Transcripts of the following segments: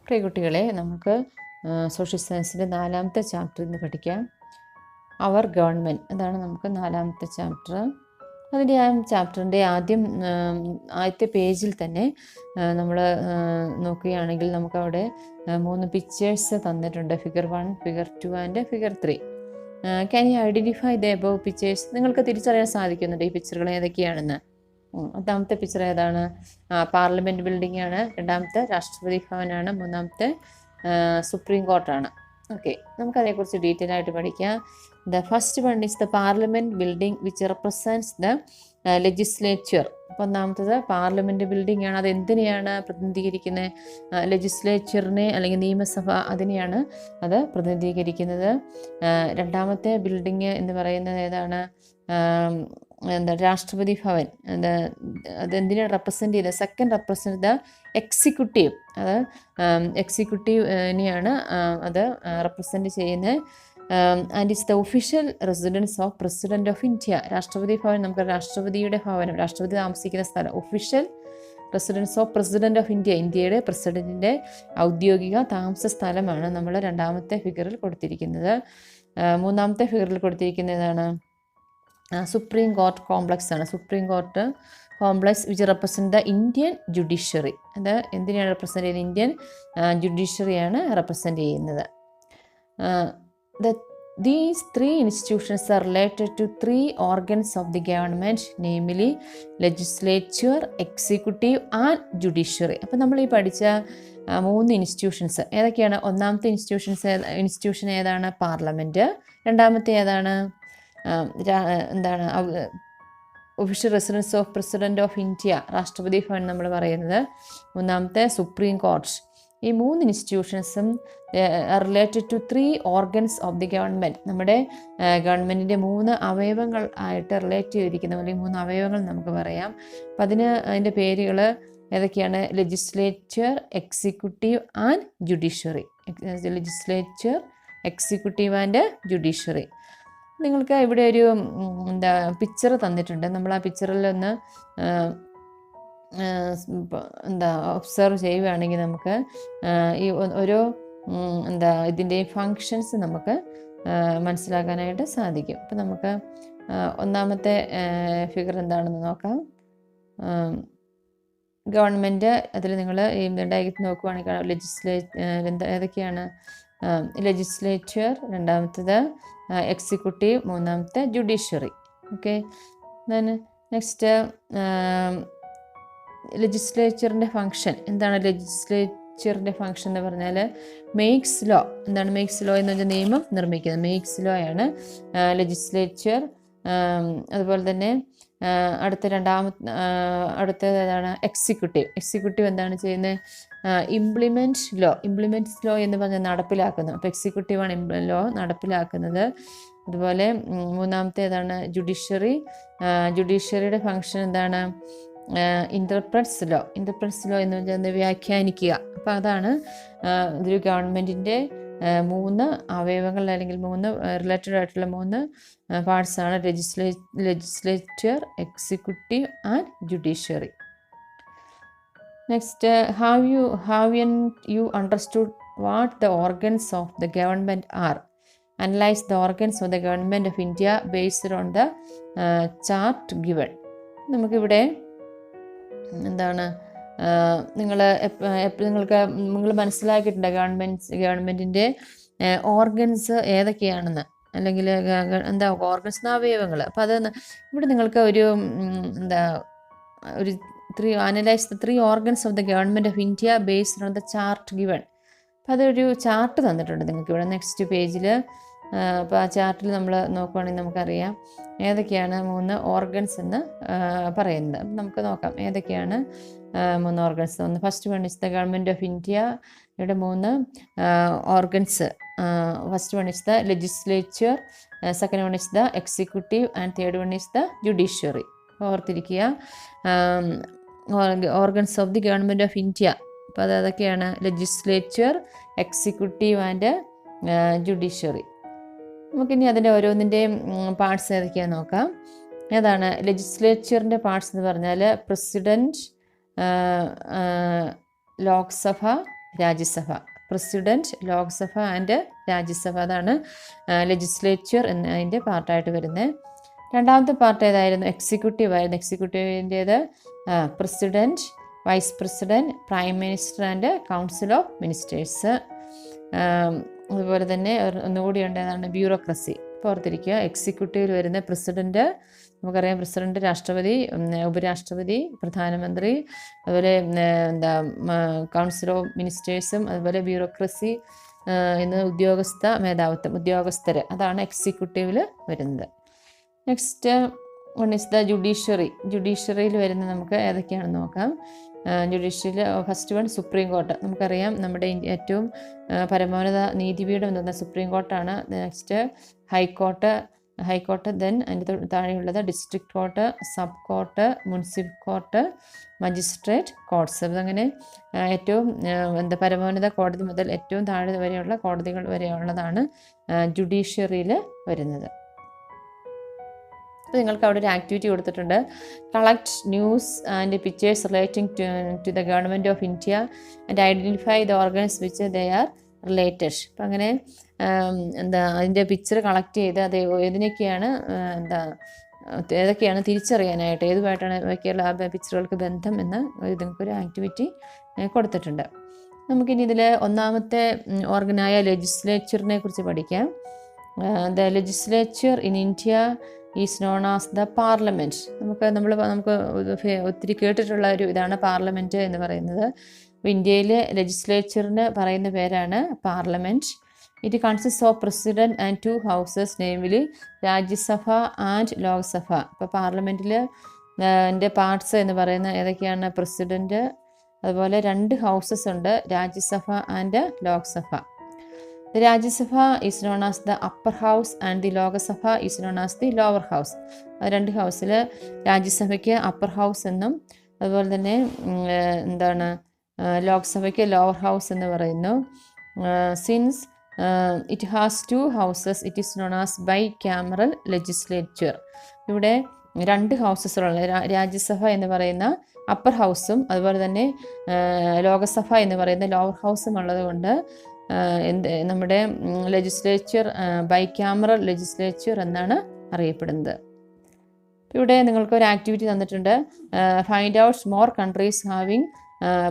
പ്രിയ കുട്ടികളെ, നമുക്ക് സോഷ്യൽ സയൻസിൻ്റെ 4ാമത്തെ ചാപ്റ്ററിൽ നിന്ന് പഠിക്കാം. അവർ ഗവൺമെൻറ്, അതാണ് നമുക്ക് 4ാമത്തെ ചാപ്റ്റർ. അതിൻ്റെ ആ ചാപ്റ്ററിൻ്റെ ആദ്യത്തെ പേജിൽ തന്നെ നമ്മൾ നോക്കുകയാണെങ്കിൽ നമുക്കവിടെ 3 പിക്ചേഴ്സ് തന്നിട്ടുണ്ട്. Figure 1, figure 2 and figure 3. Can you identify the above pictures? നിങ്ങൾക്ക് തിരിച്ചറിയാൻ സാധിക്കുന്നുണ്ട് ഈ പിക്ചറുകൾ ഏതൊക്കെയാണെന്ന്. ഒന്നാമത്തെ പിക്ചർ ഏതാണ്? പാർലമെൻറ്റ് ബിൽഡിംഗ് ആണ്. രണ്ടാമത്തെ രാഷ്ട്രപതി ഭവനാണ്. മൂന്നാമത്തെ സുപ്രീം കോർട്ടാണ്. ഓക്കെ, നമുക്കതേക്കുറിച്ച് ഡീറ്റെയിൽ ആയിട്ട് പഠിക്കാം. The first one is the parliament building which represents the legislature. അപ്പോൾ ഒന്നാമത്തത് പാർലമെൻറ്റ് ബിൽഡിംഗ് ആണ്. അത് എന്തിനെയാണ് പ്രതിനിധീകരിക്കുന്നത്? ലെജിസ്ലേച്ചറിനെ അല്ലെങ്കിൽ നിയമസഭ, അതിനെയാണ് അത് പ്രതിനിധീകരിക്കുന്നത്. രണ്ടാമത്തെ ബിൽഡിങ് എന്ന് പറയുന്നത് ഏതാണ്? രാഷ്ട്രപതി ഭവൻ. അതെന്തിനാണ് റെപ്രസെൻറ്റ് ചെയ്യുന്നത്? Second represent the executive. അത് എക്സിക്യൂട്ടീവിനെയാണ് അത് റെപ്രസെൻറ്റ് ചെയ്യുന്നത്. And it's the official residence of president of India. Rashtrapati Bhavan നമുക്ക് രാഷ്ട്രപതിയുടെ ഭവനം, രാഷ്ട്രപതി താമസിക്കുന്ന സ്ഥലം. Official residence of president of India, ഇന്ത്യയുടെ പ്രസിഡൻറ്റിൻ്റെ ഔദ്യോഗിക താമസ സ്ഥലമാണ് നമ്മൾ രണ്ടാമത്തെ ഫിഗറിൽ കൊടുത്തിരിക്കുന്നത്. മൂന്നാമത്തെ ഫിഗറിൽ കൊടുത്തിരിക്കുന്നതാണ് സുപ്രീം കോർട്ട് കോംപ്ലക്സ് ആണ്. Supreme court complex which represent the Indian judiciary. അത് എന്തിനാണ് റെപ്രസെൻറ്റ് ചെയ്യുന്നത്? ഇന്ത്യൻ ജുഡീഷ്യറിയാണ് റെപ്രസെൻറ്റ് ചെയ്യുന്നത്. These 3 institutions are related to 3 organs of the government, namely legislature, executive and judiciary. അപ്പോൾ നമ്മൾ ഈ പഠിച്ച 3 ഇൻസ്റ്റിറ്റ്യൂഷൻസ് ഏതൊക്കെയാണ്? ഒന്നാമത്തെ ഇൻസ്റ്റിറ്റ്യൂഷൻ ഏതാണ്? പാർലമെൻറ്റ്. രണ്ടാമത്തെ ഏതാണ്? എന്താണ്? Official residence of president of India, Rashtrapati Bhavan നമ്മൾ പറയുന്നത്. മൂന്നാമത്തെ സുപ്രീം കോർട്ട്. ഈ 3 ഇൻസ്റ്റിറ്റ്യൂഷൻസും related to 3 organs of the government. നമ്മുടെ ഗവൺമെൻറ്റിൻ്റെ 3 അവയവങ്ങൾ ആയിട്ട് റിലേറ്റ് ചെയ്തിരിക്കുന്ന അല്ലെങ്കിൽ 3 അവയവങ്ങൾ നമുക്ക് പറയാം. അപ്പം അതിൻ്റെ പേരുകൾ ഏതൊക്കെയാണ്? Legislature, executive and judiciary. Legislature, executive and judiciary. നിങ്ങൾക്ക് ഇവിടെ ഒരു പിക്ചർ തന്നിട്ടുണ്ട്. നമ്മൾ ആ പിക്ചറിൽ ഒന്ന് ഒബ്സർവ് ചെയ്യുകയാണെങ്കിൽ നമുക്ക് ഈ ഓരോ ഇതിൻ്റെ ഫങ്ഷൻസ് നമുക്ക് മനസ്സിലാക്കാനായിട്ട് സാധിക്കും. അപ്പം നമുക്ക് ഒന്നാമത്തെ ഫിഗർ എന്താണെന്ന് നോക്കാം. ഗവൺമെൻറ്, അതിൽ നിങ്ങൾ ഡയഗ്രത്തിൽ നോക്കുകയാണെങ്കിൽ ഏതൊക്കെയാണ്? ലെജിസ്ലേച്ചർ, രണ്ടാമത്തേത് എക്സിക്യൂട്ടീവ്, മൂന്നാമത്തെ ജുഡീഷ്യറി. ഓക്കെ, ദെൻ നെക്സ്റ്റ് ലെജിസ്ലേച്ചറിൻ്റെ ഫങ്ഷൻ എന്താണ്? ലെജിസ്ലേച്ചറിൻ്റെ ഫങ്ഷൻ എന്ന് പറഞ്ഞാൽ മേക്സ് ലോ. എന്താണ് മേക്സ് ലോ എന്ന് വെച്ചാൽ നിയമം നിർമ്മിക്കുന്നത്. മേക്സ് ലോ ആണ് ലെജിസ്ലേച്ചർ. അതുപോലെ തന്നെ അടുത്തത് ഏതാണ്? എക്സിക്യൂട്ടീവ്. എക്സിക്യൂട്ടീവ് എന്താണ് ചെയ്യുന്നത്? ഇംപ്ലിമെൻറ്റ്സ് ലോ എന്ന് പറഞ്ഞാൽ നടപ്പിലാക്കുന്നു. അപ്പോൾ എക്സിക്യൂട്ടീവാണ് ലോ നടപ്പിലാക്കുന്നത്. അതുപോലെ മൂന്നാമത്തെ ഏതാണ്? ജുഡീഷ്യറി. ജുഡീഷ്യറിയുടെ ഫങ്ഷൻ എന്താണ്? ഇൻ്റർപ്രറ്റ്സ് ലോ എന്ന് വെച്ചാൽ വ്യാഖ്യാനിക്കുക. അപ്പോൾ അതാണ് ഇതൊരു ഗവൺമെൻറ്റിൻ്റെ 3 അവയവങ്ങൾ അല്ലെങ്കിൽ 3 റിലേറ്റഡ് ആയിട്ടുള്ള 3 പാർട്സാണ് legislature, executive and judiciary. Next, have you understood what the organs of the government are? Analyze the organs of the government of India based on the chart given. നമുക്കിവിടെ എന്താണ് നിങ്ങൾ മനസ്സിലാക്കിയിട്ടുണ്ട് ഗവൺമെൻറ്റിൻ്റെ ഓർഗൻസ് ഏതൊക്കെയാണെന്ന്, അല്ലെങ്കിൽ ഓർഗൻസ് അവയവങ്ങൾ. അപ്പോൾ അത് ഇവിടെ നിങ്ങൾക്ക് analyze the 3 organs of the government of India based on the chart given. അപ്പോൾ അതൊരു ചാർട്ട് തന്നിട്ടുണ്ട് നിങ്ങൾക്ക് ഇവിടെ നെക്സ്റ്റ് പേജിൽ. അപ്പോൾ ആ ചാർട്ടിൽ നമ്മൾ നോക്കുകയാണെങ്കിൽ നമുക്കറിയാം ഏതൊക്കെയാണ് 3 ഓർഗൻസ് എന്ന് പറയുന്നത്. അപ്പം നമുക്ക് നോക്കാം ഏതൊക്കെയാണ് 3 organs. First one is the government of India. ഇവിടെ 3 organs. First one is the legislature, second one is the executive and third one is the judiciary. ഓർത്തിരിക്കുക, organs of the government of India. അപ്പോൾ അതൊക്കെയാണ് legislature, executive and judiciary. നമുക്കിനി അതിൻ്റെ ഓരോന്നിൻ്റെയും parts ഏതൊക്കെയാണെന്ന് നോക്കാം. ഏതാണ് ലെജിസ്ലേച്ചറിൻ്റെ പാർട്സ് എന്ന് പറഞ്ഞാൽ? President, Lok Sabha, Rajya Sabha. President, Lok Sabha and Rajya Sabha, അതാണ് ലെജിസ്ലേച്ചർ എന്നതിൻ്റെ പാർട്ടായിട്ട് വരുന്നത്. രണ്ടാമത്തെ പാർട്ട് ഏതായിരുന്നു? എക്സിക്യൂട്ടീവ് ആയിരുന്നു. എക്സിക്യൂട്ടീവിൻ്റേത് president, vice president, prime minister and council of ministers. അതുപോലെ തന്നെ ഒന്നുകൂടി ഉണ്ടേതാണ് ബ്യൂറോക്രസി. ഓർത്തിരിക്കുക, എക്സിക്യൂട്ടീവിൽ വരുന്ന പ്രസിഡൻറ്റ്, നമുക്കറിയാം പ്രസിഡൻറ്റ്, രാഷ്ട്രപതി, ഉപരാഷ്ട്രപതി, പ്രധാനമന്ത്രി, അതുപോലെ കൗൺസിൽ ഓഫ് മിനിസ്റ്റേഴ്സും, അതുപോലെ ബ്യൂറോക്രസി എന്ന ഉദ്യോഗസ്ഥർ, അതാണ് എക്സിക്യൂട്ടീവിൽ വരുന്നത്. Next one is the judiciary. ജുഡീഷ്യറിയിൽ വരുന്ന നമുക്ക് ഏതൊക്കെയാണെന്ന് നോക്കാം. ജുഡീഷ്യറിയിൽ ഫസ്റ്റ് വൺ സുപ്രീം കോർട്ട്. നമുക്കറിയാം നമ്മുടെ ഏറ്റവും പരമോന്നത നീതിപീഠം എന്ന് പറഞ്ഞാൽ സുപ്രീം കോർട്ടാണ്. നെക്സ്റ്റ് ഹൈക്കോർട്ട്, ദെൻ അതിൻ്റെ താഴെയുള്ളത് district court, sub court, municipal court, magistrate courts. അതങ്ങനെ ഏറ്റവും പരമോന്നത കോടതി മുതൽ ഏറ്റവും താഴെ വരെയുള്ള കോടതികൾ വരെയുള്ളതാണ് ജുഡീഷ്യറിയിൽ വരുന്നത്. അപ്പോൾ നിങ്ങൾക്ക് അവിടെ ഒരു ആക്ടിവിറ്റി കൊടുത്തിട്ടുണ്ട്. Collect news and pictures relating to the government of India and identify the organs which they are related. അപ്പം അങ്ങനെ അതിൻ്റെ പിക്ചർ കളക്ട് ചെയ്ത് അത് ഏതൊക്കെയാണ് തിരിച്ചറിയാനായിട്ട്, ഏതുമായിട്ടാണ് ഇവയ്ക്കുള്ള ആ പിക്ചറുകൾക്ക് ബന്ധം എന്ന് നിങ്ങൾക്കൊരു ആക്ടിവിറ്റി കൊടുത്തിട്ടുണ്ട്. നമുക്കിനി ഇതിൽ ഒന്നാമത്തെ ഓർഗനായ ലെജിസ്ലേച്ചറിനെ കുറിച്ച് പഠിക്കാം. The legislature in India is known as the parliament. നമുക്ക് ഒത്തിരി കേട്ടിട്ടുള്ള ഒരു ഇതാണ് പാർലമെൻറ്റ് എന്ന് പറയുന്നത്. ഇന്ത്യയിലെ ലെജിസ്ലേച്ചറിന് പറയുന്ന പേരാണ് parliament. It consist of president and 2 houses, namely Rajya Sabha and Lok Sabha. ഇപ്പോൾ പാർലമെൻറ്റിൽ എൻ്റെ പാർട്സ് എന്ന് പറയുന്ന ഏതൊക്കെയാണ്? പ്രസിഡൻറ്റ്, അതുപോലെ 2 ഹൗസസ് ഉണ്ട്, Rajya Sabha and Lok Sabha. The Rajya Sabha is known as the upper house and the Lok Sabha is known as the lower house. 2 ഹൗസിൽ രാജ്യസഭയ്ക്ക് upper house എന്നും അതുപോലെ തന്നെ ലോക്സഭയ്ക്ക് ലോവർ ഹൗസ് എന്ന് പറയുന്നു. Since it has 2 houses it is known as bicameral legislature. ഇവിടെ 2 ഹൗസസുള്ള രാജ്യസഭ എന്ന് പറയുന്ന upper ഹൗസും അതുപോലെ തന്നെ ലോകസഭ എന്ന് പറയുന്ന ലോവർ ഹൗസും ഉള്ളത് കൊണ്ട് നമ്മുടെ ലെജിസ്ലേച്ചർ ബൈ ക്യാമറൽ ലെജിസ്ലേച്ചർ എന്നാണ് അറിയപ്പെടുന്നത്. ഇവിടെ നിങ്ങൾക്ക് ഒരു ആക്ടിവിറ്റി തന്നിട്ടുണ്ട്. Find out more countries having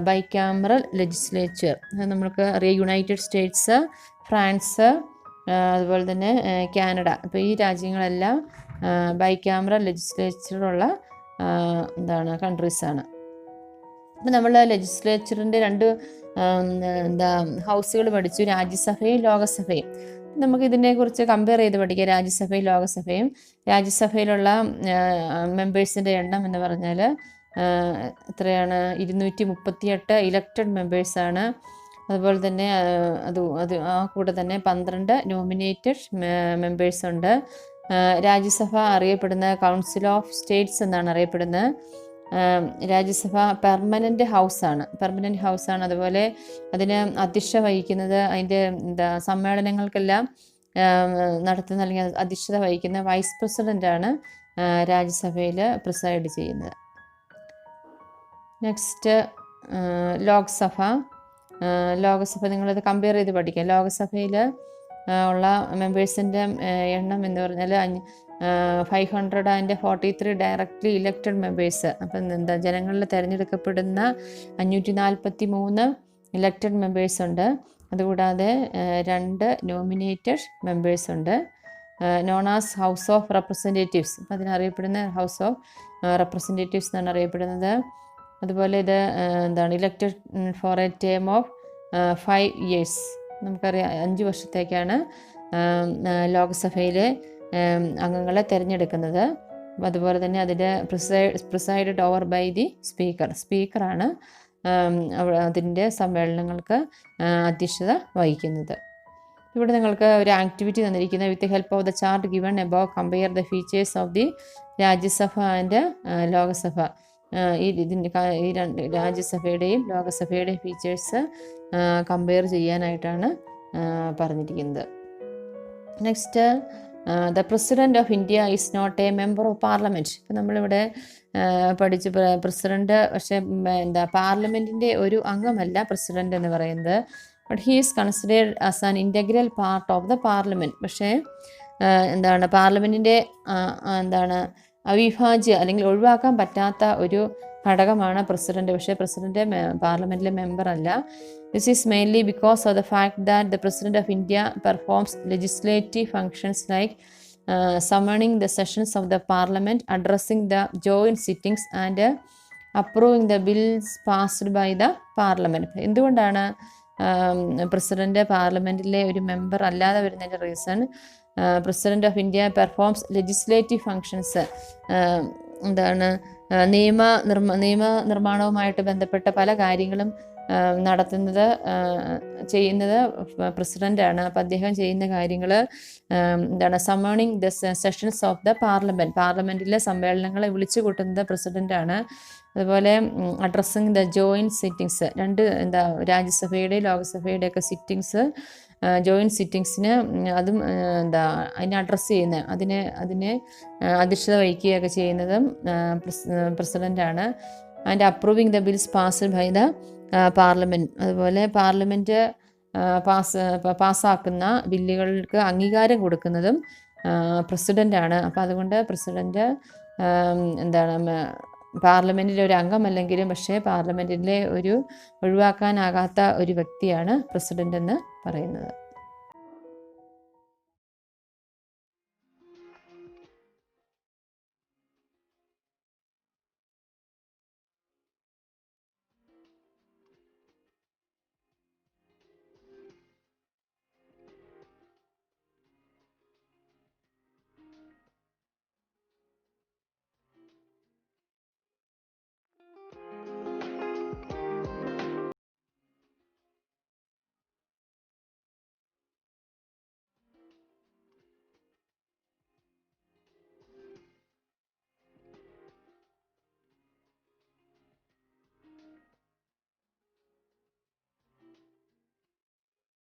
bicameral legislature. നമ്മൾക്ക് അറിയാം യുണൈറ്റഡ് സ്റ്റേറ്റ്സ്, ഫ്രാൻസ്, അതുപോലെ തന്നെ കാനഡ. അപ്പോൾ ഈ രാജ്യങ്ങളെല്ലാം ബൈ ക്യാമറൽ ലെജിസ്ലേച്ചറുള്ള കൺട്രീസാണ്. അപ്പോൾ നമ്മൾ ലെജിസ്ലേച്ചറിൻ്റെ 2 ഹൗസുകൾ പഠിച്ചു, രാജ്യസഭയും ലോകസഭയും. നമുക്കിതിനെക്കുറിച്ച് കമ്പയർ ചെയ്ത് പഠിക്കാം. രാജ്യസഭയും ലോകസഭയും. രാജ്യസഭയിലുള്ള മെമ്പേഴ്സിൻ്റെ എണ്ണം എന്ന് പറഞ്ഞാൽ എത്രയാണ്? 238 ഇലക്റ്റഡ് മെമ്പേഴ്സാണ്. അതുപോലെ തന്നെ ആ കൂടെ തന്നെ 12 നോമിനേറ്റഡ് മെമ്പേഴ്സുണ്ട്. രാജ്യസഭ അറിയപ്പെടുന്ന കൗൺസിൽ ഓഫ് സ്റ്റേറ്റ്സ് എന്നാണ് അറിയപ്പെടുന്നത്. രാജ്യസഭ പെർമനൻ്റ് ഹൗസാണ്. അതുപോലെ അതിന് അധ്യക്ഷത വഹിക്കുന്നത്, അതിൻ്റെ സമ്മേളനങ്ങൾക്കെല്ലാം നടത്തുന്ന അല്ലെങ്കിൽ അധ്യക്ഷത വഹിക്കുന്ന വൈസ് പ്രസിഡൻ്റാണ് രാജ്യസഭയിൽ പ്രിസൈഡ് ചെയ്യുന്നത്. നെക്സ്റ്റ് ലോകസഭ നിങ്ങളത് കമ്പയർ ചെയ്ത് പഠിക്കാം. ലോകസഭയിൽ ഉള്ള മെമ്പേഴ്സിൻ്റെ എണ്ണം എന്ന് പറഞ്ഞാൽ 543 ഡയറക്റ്റ്ലി ഇലക്റ്റഡ് മെമ്പേഴ്സ്. അപ്പം ജനങ്ങളിൽ തിരഞ്ഞെടുക്കപ്പെടുന്ന 543 ഇലക്റ്റഡ് മെമ്പേഴ്സ് ഉണ്ട്. അതുകൂടാതെ 2 നോമിനേറ്റഡ് മെമ്പേഴ്സ് ഉണ്ട്. Known as house of representatives. അപ്പം അതിനറിയപ്പെടുന്ന ഹൗസ് ഓഫ് റെപ്രസെൻറ്റേറ്റീവ്സ് എന്നാണ് അറിയപ്പെടുന്നത്. അതുപോലെ ഇത് elected for a term of 5 years. നമുക്കറിയാം 5 വർഷത്തേക്കാണ് ലോക്സഭയിലെ അംഗങ്ങളെ തിരഞ്ഞെടുക്കുന്നത്. അതുപോലെ തന്നെ അതിൻ്റെ പ്രിസൈഡഡ് ഓവർ ബൈ ദി സ്പീക്കറാണ് അതിൻ്റെ സമ്മേളനങ്ങൾക്ക് അധ്യക്ഷത വഹിക്കുന്നത്. ഇവിടെ നിങ്ങൾക്ക് ഒരു ആക്ടിവിറ്റി തന്നിരിക്കുന്നത്. With help of the chart given above compare the features of the Rajya Sabha and Lok Sabha. ഈ രാജ്യസഭയുടെയും ലോകസഭയുടെയും ഫീച്ചേഴ്സ് കമ്പയർ ചെയ്യാനായിട്ടാണ് പറഞ്ഞിരിക്കുന്നത്. Next the president of India is not a member of parliament. ഇപ്പം നമ്മളിവിടെ പഠിച്ച് പ്രസിഡൻറ്റ് പക്ഷേ പാർലമെൻറ്റിൻ്റെ ഒരു അംഗമല്ല പ്രസിഡൻ്റ് എന്ന് പറയുന്നത്. But he is considered as an integral part of the parliament. പക്ഷേ പാർലമെൻറ്റിൻ്റെ അവിഭാജ്യ അല്ലെങ്കിൽ ഒഴിവാക്കാൻ പറ്റാത്ത ഒരു ഘടകമാണ് പ്രസിഡൻറ്റ്. പക്ഷേ പ്രസിഡൻറ്റ് പാർലമെൻറ്റിലെ മെമ്പർ അല്ല. This is mainly because of the fact that the president of India performs legislative functions like summoning the sessions of the parliament, addressing the joint sittings and approving the bills passed by the parliament. എന്തുകൊണ്ടാണ് president പാർലമെൻറ്റിലെ ഒരു member അല്ലാതെ വരുന്നതിൻ്റെ reason, president of India performs legislative functions, നിയമ നിർമ്മാണവുമായിട്ട് ബന്ധപ്പെട്ട പല കാര്യങ്ങളും ചെയ്യുന്നത് പ്രസിഡൻ്റാണ്. അപ്പോൾ അദ്ദേഹം ചെയ്യുന്ന കാര്യങ്ങൾ സമ്മണിങ് ദ സെഷൻസ് ഓഫ് ദ പാർലമെൻറ്റിലെ സമ്മേളനങ്ങളെ വിളിച്ചു കൂട്ടുന്നത് പ്രസിഡൻ്റാണ്. അതുപോലെ അഡ്രസ്സിങ് ദ ജോയിൻറ്റ് സിറ്റിങ്സ്, രാജ്യസഭയുടെ ലോകസഭയുടെ ഒക്കെ സിറ്റിങ്സ്, ജോയിൻറ്റ് സിറ്റിങ്സിന് അതും അതിനെ അഡ്രസ്സ് ചെയ്യുന്ന അതിനെ അധ്യക്ഷത വഹിക്കുകയൊക്കെ ചെയ്യുന്നതും പ്രസിഡൻ്റാണ്. And approving the bills passed by the parliament, അതുപോലെ പാർലമെൻറ്റ് പാസ്സാക്കുന്ന ബില്ലുകൾക്ക് അംഗീകാരം കൊടുക്കുന്നതും പ്രസിഡൻ്റാണ്. അപ്പോൾ അതുകൊണ്ട് പ്രസിഡൻറ്റ് പാർലമെൻറ്റിലെ ഒരു അംഗമല്ലെങ്കിലും പക്ഷേ പാർലമെൻറ്റിലെ ഒഴിവാക്കാനാകാത്ത ഒരു വ്യക്തിയാണ് പ്രസിഡൻ്റ് എന്ന് പറയുന്നത്.